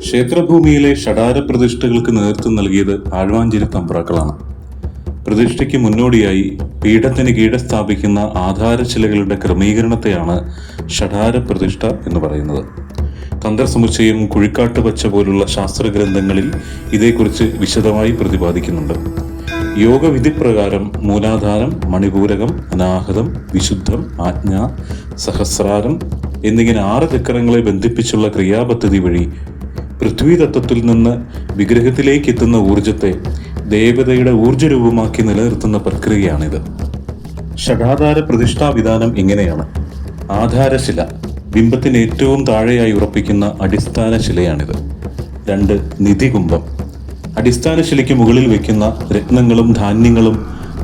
ക്ഷേത്രഭൂമിയിലെ ഷഡാര പ്രതിഷ്ഠകൾക്ക് നേതൃത്വം നൽകിയത് ആഴ്വാഞ്ചേരി തമ്പ്രാക്കളാണ്. പ്രതിഷ്ഠയ്ക്ക് മുന്നോടിയായി പീഠത്തിന് കീഴെ സ്ഥാപിക്കുന്ന ആധാരശിലകളുടെ ക്രമീകരണത്തെയാണ് ഷഡാര പ്രതിഷ്ഠ എന്ന് പറയുന്നത്. തന്ത്രസമുച്ചയം, കുഴിക്കാട്ട് പച്ച പോലുള്ള ശാസ്ത്രഗ്രന്ഥങ്ങളിൽ ഇതേക്കുറിച്ച് വിശദമായി പ്രതിപാദിക്കുന്നുണ്ട്. യോഗവിധിപ്രകാരം മൂലാധാരം, മണിപൂരകം, അനാഹതം, വിശുദ്ധം, ആജ്ഞ, സഹസ്രാരം എന്നിങ്ങനെ 6 ചക്രങ്ങളെ ബന്ധിപ്പിച്ചുള്ള ക്രിയാപദ്ധതി വഴി പൃഥ്വീതത്വത്തിൽ നിന്ന് വിഗ്രഹത്തിലേക്ക് എത്തുന്ന ഊർജത്തെ ദേവതയുടെ ഊർജ്ജരൂപമാക്കി നിലനിർത്തുന്ന പ്രക്രിയയാണിത്. ഷഡാധാര പ്രതിഷ്ഠാവിധാനം ഇങ്ങനെയാണ്. ആധാരശില ബിംബത്തിന് ഏറ്റവും താഴെയായി ഉറപ്പിക്കുന്ന അടിസ്ഥാന ശിലയാണിത്. 2. നിധികുംഭം അടിസ്ഥാന ശിലയ്ക്ക് മുകളിൽ വയ്ക്കുന്ന രത്നങ്ങളും ധാന്യങ്ങളും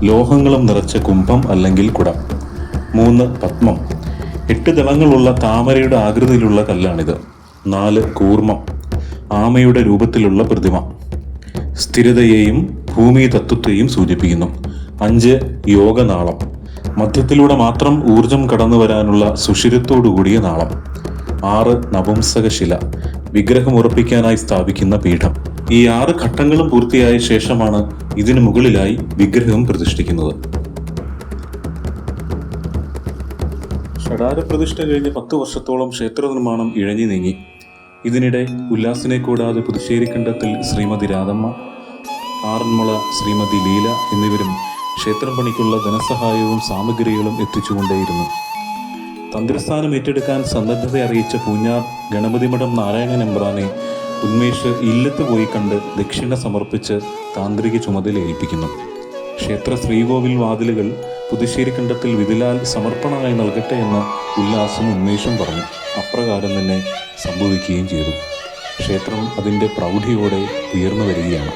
ലോഹങ്ങളും നിറച്ച കുംഭം അല്ലെങ്കിൽ കുടം. 3. പത്മം 8 ദളങ്ങളുള്ള താമരയുടെ ആകൃതിയിലുള്ള കല്ലാണിത്. 4. കൂർമ്മം ആമയുടെ രൂപത്തിലുള്ള പ്രതിമ സ്ഥിരതയെയും ഭൂമി തത്വത്തെയും സൂചിപ്പിക്കുന്നു. 5. യോഗനാളം മധ്യത്തിലൂടെ മാത്രം ഊർജം കടന്നു വരാനുള്ള സുഷിരത്തോടുകൂടിയ നാളം. 6. നപുംസകശില വിഗ്രഹം ഉറപ്പിക്കാനായി സ്ഥാപിക്കുന്ന പീഠം. ഈ 6 ഘട്ടങ്ങളും പൂർത്തിയായ ശേഷമാണ് ഇതിനു മുകളിലായി വിഗ്രഹം പ്രതിഷ്ഠിക്കുന്നത്. ഷഡാര പ്രതിഷ്ഠ കഴിഞ്ഞ് 10 വർഷത്തോളം ക്ഷേത്ര നിർമ്മാണം ഇഴഞ്ഞു നീങ്ങി. ഇതിനിടെ ഉല്ലാസിനെ കൂടാതെ പുതുശ്ശേരിക്കണ്ടത്തിൽ ശ്രീമതി രാധമ്മ, ആറന്മുള ശ്രീമതി ലീല എന്നിവരും ക്ഷേത്രം പണിക്കുള്ള ധനസഹായവും സാമഗ്രികളും എത്തിച്ചുകൊണ്ടേയിരുന്നു. തന്ത്രിസ്ഥാനം ഏറ്റെടുക്കാൻ സന്നദ്ധത അറിയിച്ച പൂഞ്ഞാർ ഗണപതിമഠം നാരായണൻ എമ്പ്രാനെ ഉന്മേഷ് ഇല്ലത്ത് പോയി കണ്ട് ദക്ഷിണ സമർപ്പിച്ച് താന്ത്രിക ചുമതല ഏൽപ്പിക്കുന്നു. ക്ഷേത്ര ശ്രീകോവിൽ വാതിലുകൾ പുതുശ്ശേരിക്കണ്ടത്തിൽ വിധിലാൽ സമർപ്പണമായി നൽകട്ടെ എന്ന് ഉല്ലാസും ഉന്മേഷും പറഞ്ഞു. അപ്രകാരം തന്നെ സംഭവിക്കുകയും ചെയ്തു. ക്ഷേത്രം അതിൻ്റെ പ്രൗഢിയോടെ ഉയർന്നു വരികയാണ്.